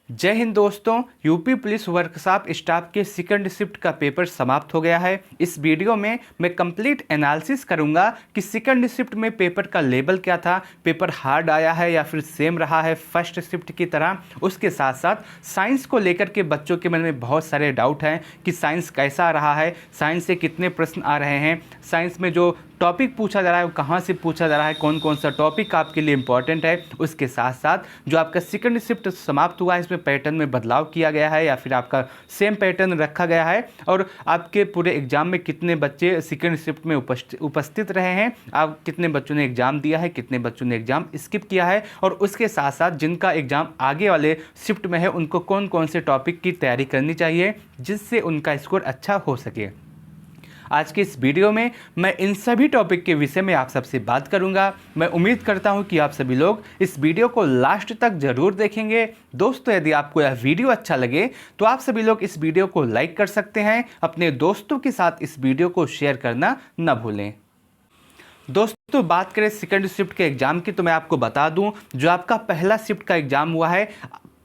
जय हिंद दोस्तों। UP police workshop staff के सेकंड शिफ्ट का पेपर समाप्त हो गया है। इस वीडियो में मैं कंप्लीट एनालिसिस करूंगा कि सेकंड शिफ्ट में पेपर का लेवल क्या था, पेपर हार्ड आया है या फिर सेम रहा है फर्स्ट शिफ्ट की तरह। उसके साथ साथ साइंस को लेकर के बच्चों के मन में बहुत सारे डाउट हैं कि साइंस कैसा रहा है, साइंस से कितने प्रश्न आ रहे हैं, साइंस में जो टॉपिक पूछा जा रहा है वो कहाँ से पूछा जा रहा है, कौन कौन सा टॉपिक आपके लिए इंपॉर्टेंट है। उसके साथ साथ जो आपका सेकंड शिफ्ट समाप्त हुआ है इसमें पैटर्न में बदलाव किया गया है या फिर आपका सेम पैटर्न रखा गया है, और आपके पूरे एग्जाम में कितने बच्चे सेकंड शिफ्ट में उपस्थित रहे हैं, आप कितने बच्चों ने एग्जाम दिया है, कितने बच्चों ने एग्जाम स्किप किया है, और उसके साथ साथ जिनका एग्जाम आगे वाले शिफ्ट में है उनको कौन कौन से टॉपिक की तैयारी करनी चाहिए जिससे उनका स्कोर अच्छा हो सके। आज के इस वीडियो में मैं इन सभी टॉपिक के विषय में आप सबसे बात करूंगा। मैं उम्मीद करता हूं कि आप सभी लोग इस वीडियो को लास्ट तक जरूर देखेंगे। दोस्तों, यदि आपको यह वीडियो अच्छा लगे तो आप सभी लोग इस वीडियो को लाइक कर सकते हैं, अपने दोस्तों के साथ इस वीडियो को शेयर करना न भूलें। दोस्तों, बात करें सेकंड शिफ्ट के एग्जाम की तो मैं आपको बता दूं, जो आपका पहला शिफ्ट का एग्जाम हुआ है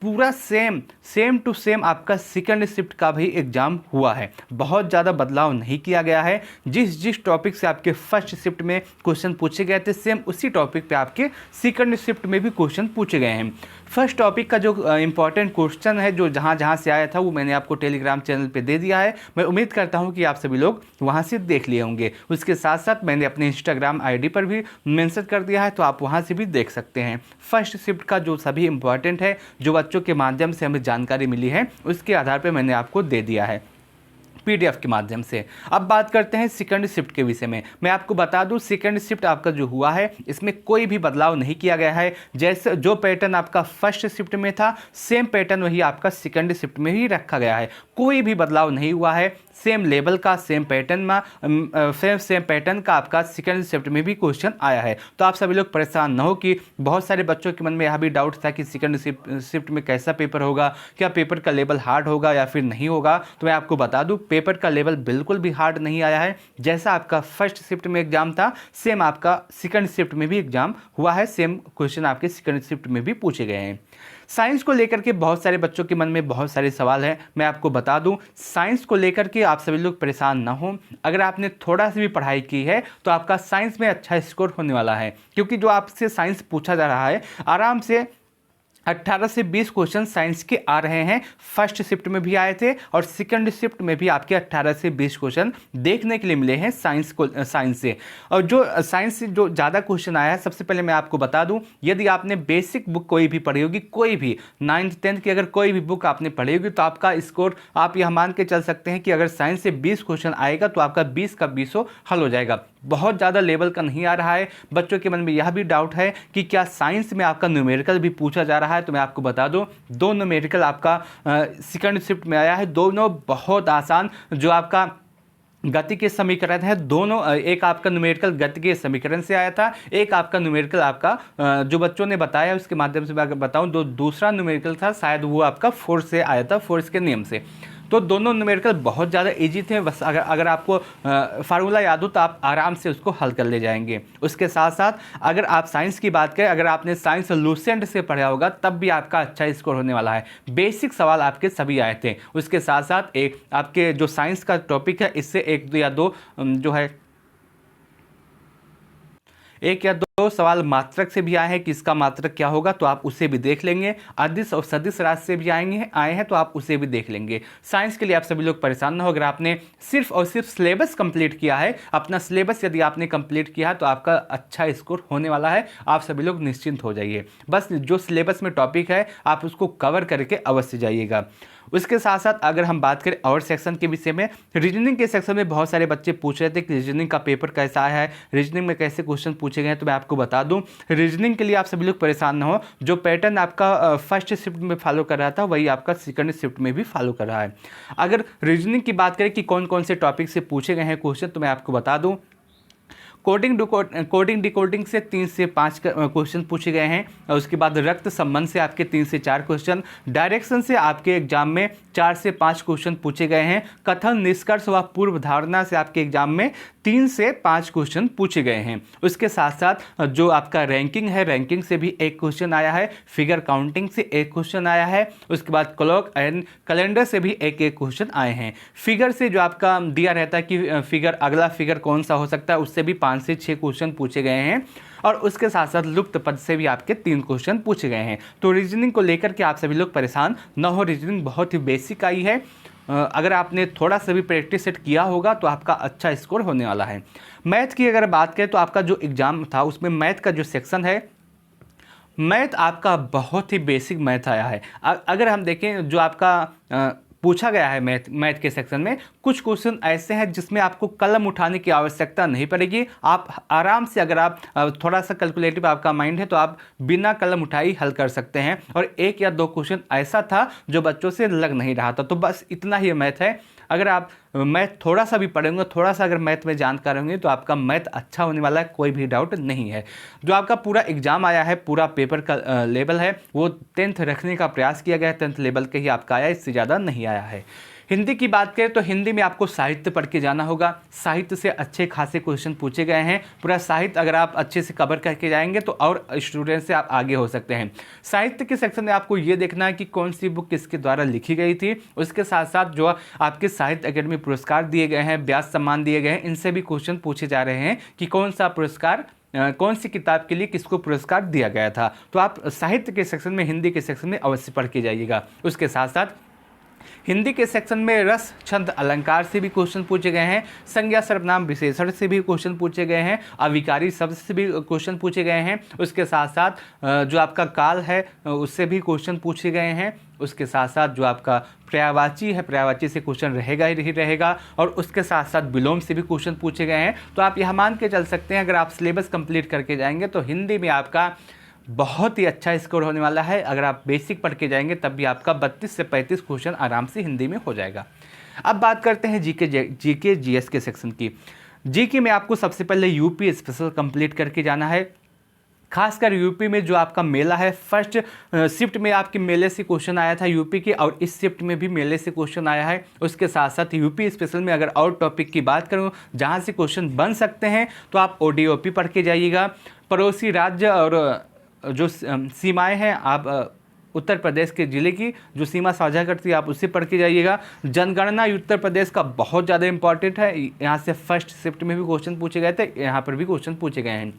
पूरा सेम टू सेम आपका सेकंड शिफ्ट का भी एग्जाम हुआ है। बहुत ज़्यादा बदलाव नहीं किया गया है। जिस टॉपिक से आपके फर्स्ट शिफ्ट में क्वेश्चन पूछे गए थे सेम उसी टॉपिक पे आपके सेकंड शिफ्ट में भी क्वेश्चन पूछे गए हैं। फर्स्ट टॉपिक का जो इंपॉर्टेंट क्वेश्चन है जो जहाँ से आया था वो मैंने आपको टेलीग्राम चैनल पे दे दिया है। मैं उम्मीद करता हूँ कि आप सभी लोग वहाँ से देख लिए होंगे। उसके साथ साथ मैंने अपने इंस्टाग्राम आईडी पर भी मेंशन कर दिया है, तो आप वहाँ से भी देख सकते हैं। फर्स्ट शिफ्ट का जो सभी इंपॉर्टेंट है, जो बच्चों के माध्यम से हमें जानकारी मिली है, उसके आधार पर मैंने आपको दे दिया है पीडीएफ के माध्यम से। अब बात करते हैं सेकंड शिफ्ट के विषय में। मैं आपको बता दूं, सेकंड शिफ्ट आपका जो हुआ है इसमें कोई भी बदलाव नहीं किया गया है। जैसे जो पैटर्न आपका फर्स्ट शिफ्ट में था सेम पैटर्न वही आपका सेकंड शिफ्ट में ही रखा गया है। कोई भी बदलाव नहीं हुआ है। सेम लेवल का सेम पैटर्न में सेम पैटर्न का आपका सेकंड शिफ्ट में भी क्वेश्चन आया है। तो आप सभी लोग परेशान न हो कि बहुत सारे बच्चों के मन में यह भी डाउट था कि सेकंड शिफ्ट में कैसा पेपर होगा, क्या पेपर का लेवल हार्ड होगा या फिर नहीं होगा। तो मैं आपको बता दूं, पेपर का लेवल बिल्कुल भी हार्ड नहीं आया है। जैसा आपका फर्स्ट शिफ्ट में एग्जाम था सेम आपका सेकंड शिफ्ट में भी एग्जाम हुआ है। सेम क्वेश्चन आपके सेकंड शिफ्ट में भी पूछे गए हैं। साइंस को लेकर के बहुत सारे बच्चों के मन में बहुत सारे सवाल हैं। मैं आपको बता दूं, साइंस को लेकर के आप सभी लोग परेशान ना हो। अगर आपने थोड़ा सी भी पढ़ाई की है तो आपका साइंस में अच्छा स्कोर होने वाला है, क्योंकि जो आपसे साइंस पूछा जा रहा है आराम से 18 से 20 क्वेश्चन साइंस के आ रहे हैं। फर्स्ट शिफ्ट में भी आए थे और सेकंड शिफ्ट में भी आपके 18 से 20 क्वेश्चन देखने के लिए मिले हैं साइंस से। और जो साइंस से जो ज़्यादा क्वेश्चन आया है, सबसे पहले मैं आपको बता दूं, यदि आपने बेसिक बुक कोई भी पढ़ी होगी, कोई भी 9th 10th की अगर कोई भी बुक आपने पढ़ी होगी तो आपका स्कोर आप यह मान के चल सकते हैं कि अगर साइंस से 20 क्वेश्चन आएगा तो आपका 20 का 20 हल हो जाएगा। बहुत ज़्यादा लेवल का नहीं आ रहा है। बच्चों के मन में यह भी डाउट है कि क्या साइंस में आपका न्यूमेरिकल भी पूछा जा रहा है। तो मैं आपको बता दूं, दो न्यूमेरिकल आपका सेकंड शिफ्ट में आया है। दोनों बहुत आसान, जो आपका गति के समीकरण है दोनों, एक आपका न्यूमेरिकल गति के समीकरण से आया था, एक आपका न्यूमेरिकल आपका जो बच्चों ने बताया उसके माध्यम से मैं अगर बताऊं, दूसरा न्यूमेरिकल था शायद वो आपका फोर्स से आया था, फोर्स के नियम से। तो दोनों न्यूमेरिकल बहुत ज़्यादा इजी थे। बस अगर आपको फार्मूला याद हो तो आप आराम से उसको हल कर ले जाएंगे। उसके साथ साथ अगर आप साइंस की बात करें, अगर आपने साइंस लूसेंट से पढ़ा होगा तब भी आपका अच्छा स्कोर होने वाला है। बेसिक सवाल आपके सभी आए थे। उसके साथ साथ एक आपके जो साइंस का टॉपिक है इससे एक या दो जो है एक या दो सवाल मात्रक से भी आए हैं कि इसका मात्रक क्या होगा, तो आप उसे भी देख लेंगे। अदिश और सदिश राशि से भी आए हैं तो आप उसे भी देख लेंगे। साइंस के लिए आप सभी लोग परेशान ना हो। अगर आपने सिर्फ और सिर्फ सिलेबस कंप्लीट किया है, अपना सिलेबस यदि आपने कंप्लीट किया है तो आपका अच्छा स्कोर होने वाला है। आप सभी लोग निश्चिंत हो जाइए। बस जो सिलेबस में टॉपिक है आप उसको कवर करके अवश्य जाइएगा। उसके साथ साथ अगर हम बात करें और सेक्शन के विषय में, रीजनिंग के सेक्शन में बहुत सारे बच्चे पूछ रहे थे कि रीजनिंग का पेपर कैसा आया है, रीजनिंग में कैसे क्वेश्चन पूछे गए हैं। तो मैं आपको बता दूं, रीजनिंग के लिए आप सभी लोग परेशान ना हो। जो पैटर्न आपका फर्स्ट शिफ्ट में फॉलो कर रहा था वही आपका सेकंड शिफ्ट में भी फॉलो कर रहा है। अगर रीजनिंग की बात करें कि कौन कौन से टॉपिक से पूछे गए हैं क्वेश्चन, तो मैं आपको बता दूं, कोडिंग डिकोडिंग से 3 से 5 क्वेश्चन पूछे गए हैं, और उसके बाद रक्त संबंध से आपके 3 से 4 क्वेश्चन, डायरेक्शन से आपके एग्जाम में 4 से 5 क्वेश्चन पूछे गए हैं, कथन निष्कर्ष व पूर्व धारणा से आपके एग्जाम में 3 से 5 क्वेश्चन पूछे गए हैं। उसके साथ साथ जो आपका रैंकिंग है, रैंकिंग से भी 1 क्वेश्चन आया है, फिगर काउंटिंग से 1 क्वेश्चन आया है, उसके बाद क्लॉक एंड कैलेंडर से भी एक क्वेश्चन आए हैं। फिगर से जो आपका दिया रहता है कि फिगर अगला फिगर कौन सा हो सकता है, उससे भी 5 से 6 क्वेश्चन पूछे गए हैं, और उसके साथ साथ लुप्त पद से भी आपके 3 क्वेश्चन पूछे गए हैं। तो रीजनिंग को लेकर के आप सभी लोग परेशान न हो, रीजनिंग बहुत ही बेसिक आई है। अगर आपने थोड़ा सा भी प्रैक्टिस सेट किया होगा तो आपका अच्छा स्कोर होने वाला है। मैथ की अगर बात करें तो आपका जो एग्ज़ाम था उसमें मैथ का जो सेक्शन है, मैथ आपका बहुत ही बेसिक मैथ आया है। अगर हम देखें जो आपका पूछा गया है मैथ के सेक्शन में, कुछ क्वेश्चन ऐसे हैं जिसमें आपको कलम उठाने की आवश्यकता नहीं पड़ेगी। आप आराम से, अगर आप थोड़ा सा कैलकुलेटिव आपका माइंड है तो आप बिना कलम उठाई हल कर सकते हैं। और 1 या 2 क्वेश्चन ऐसा था जो बच्चों से लग नहीं रहा था। तो बस इतना ही मैथ है। अगर आप मैथ थोड़ा सा भी पढ़ेंगे, थोड़ा सा अगर मैथ में जानकार होंगे तो आपका मैथ अच्छा होने वाला है, कोई भी डाउट नहीं है। जो आपका पूरा एग्जाम आया है, पूरा पेपर का लेवल है वो 10th रखने का प्रयास किया गया है, 10th लेवल के ही आपका आया, इससे ज़्यादा नहीं आया है। हिंदी की बात करें तो हिंदी में आपको साहित्य पढ़ के जाना होगा। साहित्य से अच्छे खासे क्वेश्चन पूछे गए हैं। पूरा साहित्य अगर आप अच्छे से कवर करके जाएंगे तो और स्टूडेंट से आप आगे हो सकते हैं। साहित्य के सेक्शन में आपको ये देखना है कि कौन सी बुक किसके द्वारा लिखी गई थी। उसके साथ साथ जो आपके साहित्य अकेडमी पुरस्कार दिए गए हैं, व्यास सम्मान दिए गए हैं, इनसे भी क्वेश्चन पूछे जा रहे हैं कि कौन सा पुरस्कार, कौन सी किताब के लिए किसको पुरस्कार दिया गया था। तो आप साहित्य के सेक्शन में, हिंदी के सेक्शन में अवश्य पढ़ के जाइएगा। उसके साथ साथ हिंदी के सेक्शन में रस, छंद, अलंकार से भी क्वेश्चन पूछे गए हैं, संज्ञा, सर्वनाम, विशेषण से भी क्वेश्चन पूछे गए हैं, अविकारी शब्द से भी क्वेश्चन पूछे गए हैं। उसके साथ साथ जो आपका काल है उससे भी क्वेश्चन पूछे गए हैं। उसके साथ साथ जो आपका पर्यायवाची है, पर्यायवाची से क्वेश्चन रहेगा ही रहेगा, और उसके साथ साथ विलोम से भी क्वेश्चन पूछे गए हैं। तो आप यह मान के चल सकते हैं अगर आप सिलेबस कंप्लीट करके जाएंगे तो हिंदी में आपका बहुत ही अच्छा स्कोर होने वाला है। अगर आप बेसिक पढ़ के जाएंगे तब भी आपका 32 से 35 क्वेश्चन आराम से हिंदी में हो जाएगा। अब बात करते हैं जीके जीएस के सेक्शन की। जीके में आपको सबसे पहले यूपी स्पेशल कंप्लीट करके जाना है। खासकर यूपी में जो आपका मेला है, फर्स्ट शिफ्ट में आपके मेले से क्वेश्चन आया था यूपी के, और इस शिफ्ट में भी मेले से क्वेश्चन आया है। उसके साथ साथ यूपी स्पेशल में अगर और टॉपिक की बात करूं जहां से क्वेश्चन बन सकते हैं तो आप ओडीओपी पढ़ के जाइएगा। पड़ोसी राज्य और जो सीमाएं हैं, आप उत्तर प्रदेश के ज़िले की जो सीमा साझा करती है आप उससे पढ़ के जाइएगा। जनगणना उत्तर प्रदेश का बहुत ज़्यादा इंपॉर्टेंट है। यहाँ से फर्स्ट शिफ्ट में भी क्वेश्चन पूछे गए थे, यहाँ पर भी क्वेश्चन पूछे गए हैं।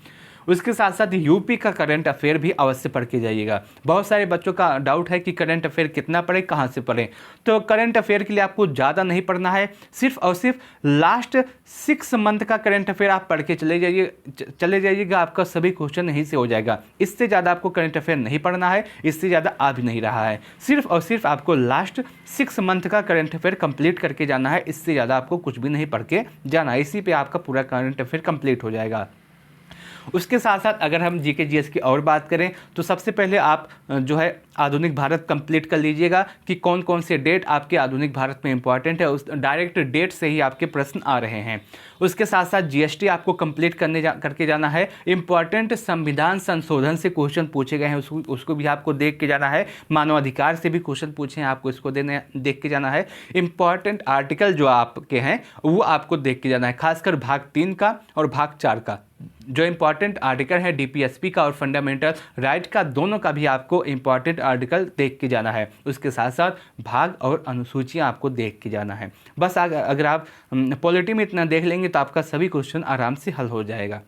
उसके साथ साथ यूपी का करंट अफेयर भी अवश्य पढ़ के जाइएगा। बहुत सारे बच्चों का डाउट है कि करंट अफेयर कितना पढ़े, कहाँ से पढ़ें। तो करंट अफेयर के लिए आपको ज़्यादा नहीं पढ़ना है, सिर्फ और सिर्फ लास्ट 6 मंथ का करंट अफेयर आप पढ़ के चले जाइएगा। आपका सभी क्वेश्चन यहीं से हो जाएगा। इससे ज़्यादा आपको करंट अफेयर नहीं पढ़ना है, इससे ज़्यादा आ भी नहीं रहा है। सिर्फ और सिर्फ आपको लास्ट 6 मंथ का करंट अफेयर कंप्लीट करके जाना है, इससे ज़्यादा आपको कुछ भी नहीं पढ़ के जाना है। इसी पे आपका पूरा करंट अफेयर कंप्लीट हो जाएगा। उसके साथ साथ अगर हम जीके जीएस की और बात करें तो सबसे पहले आप जो है आधुनिक भारत कंप्लीट कर लीजिएगा कि कौन कौन से डेट आपके आधुनिक भारत में इंपॉर्टेंट है। उस डायरेक्ट डेट से ही आपके प्रश्न आ रहे हैं। उसके साथ साथ जीएसटी आपको कंप्लीट करके जाना है। इंपॉर्टेंट संविधान संशोधन से क्वेश्चन पूछे गए हैं, उसको भी आपको देख के जाना है। मानवाधिकार से भी क्वेश्चन पूछे हैं, आपको इसको देख के जाना है। इंपॉर्टेंट आर्टिकल जो आपके हैं वो आपको देख के जाना है, खासकर भाग 3 का और भाग 4 का। जो इंपॉर्टेंट आर्टिकल है डीपीएसपी का और फंडामेंटल राइट का, दोनों का भी आपको इंपॉर्टेंट आर्टिकल देख के जाना है। उसके साथ साथ भाग और अनुसूचियां आपको देख के जाना है। बस अगर आप पॉलिटी में इतना देख लेंगे तो आपका सभी क्वेश्चन आराम से हल हो जाएगा।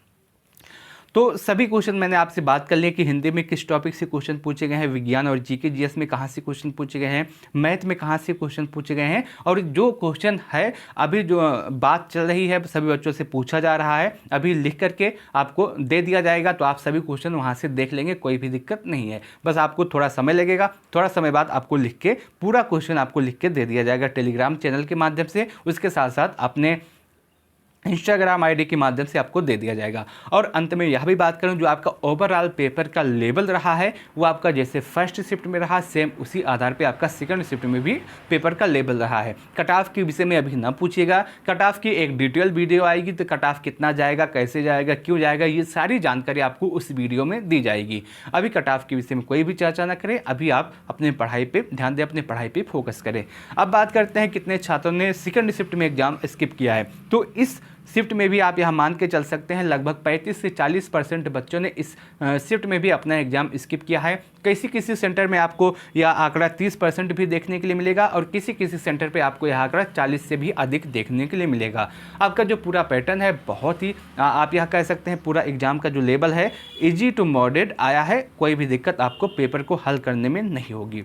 तो सभी क्वेश्चन मैंने आपसे बात कर लिया कि हिंदी में किस टॉपिक से क्वेश्चन पूछे गए हैं, विज्ञान और जीके जीएस में कहाँ से क्वेश्चन पूछे गए हैं, मैथ में कहाँ से क्वेश्चन पूछे गए हैं, और जो क्वेश्चन है अभी जो बात चल रही है सभी बच्चों से पूछा जा रहा है, अभी लिख करके आपको दे दिया जाएगा। तो आप सभी क्वेश्चन वहाँ से देख लेंगे, कोई भी दिक्कत नहीं है। बस आपको थोड़ा समय लगेगा, थोड़ा समय बाद आपको लिख के पूरा क्वेश्चन आपको लिख के दे दिया जाएगा टेलीग्राम चैनल के माध्यम से। उसके साथ साथ अपने इंस्टाग्राम आईडी के माध्यम से आपको दे दिया जाएगा। और अंत में यह भी बात करूं, जो आपका ओवरऑल पेपर का लेवल रहा है वो आपका जैसे फर्स्ट शिफ्ट में रहा, सेम उसी आधार पे आपका सेकंड शिफ्ट में भी पेपर का लेवल रहा है। कट ऑफ के विषय में अभी ना पूछिएगा, कट ऑफ की एक डिटेल वीडियो आएगी, तो कट ऑफ कितना जाएगा, कैसे जाएगा, क्यों जाएगा, ये सारी जानकारी आपको उस वीडियो में दी जाएगी। अभी कट ऑफ के विषय में कोई भी चर्चा ना करें, अभी आप अपने पढ़ाई पर ध्यान दें, अपने पढ़ाई पर फोकस करें। अब बात करते हैं कितने छात्रों ने सेकंड शिफ्ट में एग्जाम स्किप किया है। तो इस शिफ्ट में भी आप यहाँ मान के चल सकते हैं लगभग 35 से 40% बच्चों ने इस शिफ्ट में भी अपना एग्जाम स्किप किया है। किसी सेंटर में आपको यह आंकड़ा 30% भी देखने के लिए मिलेगा और किसी सेंटर पे आपको यह आंकड़ा 40 से भी अधिक देखने के लिए मिलेगा। आपका जो पूरा पैटर्न है बहुत ही आप यह कह सकते हैं पूरा एग्जाम का जो लेवल है ईजी टू मॉडरेट आया है, कोई भी दिक्कत आपको पेपर को हल करने में नहीं होगी।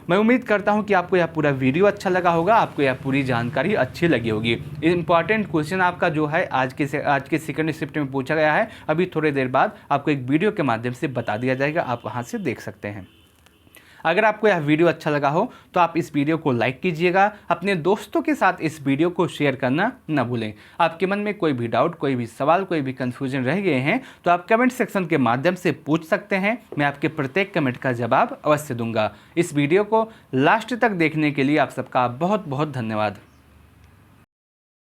मैं उम्मीद करता हूं कि आपको यह पूरा वीडियो अच्छा लगा होगा, आपको यह पूरी जानकारी अच्छी लगी होगी। इंपॉर्टेंट क्वेश्चन आपका जो है आज के सेकंड शिफ्ट में पूछा गया है, अभी थोड़ी देर बाद आपको एक वीडियो के माध्यम से बता दिया जाएगा, आप वहां से देख सकते हैं। अगर आपको यह वीडियो अच्छा लगा हो तो आप इस वीडियो को लाइक कीजिएगा, अपने दोस्तों के साथ इस वीडियो को शेयर करना न भूलें। आपके मन में कोई भी डाउट, कोई भी सवाल, कोई भी कंफ्यूजन रह गए हैं तो आप कमेंट सेक्शन के माध्यम से पूछ सकते हैं, मैं आपके प्रत्येक कमेंट का जवाब अवश्य दूंगा। इस वीडियो को लास्ट तक देखने के लिए आप सबका बहुत बहुत धन्यवाद।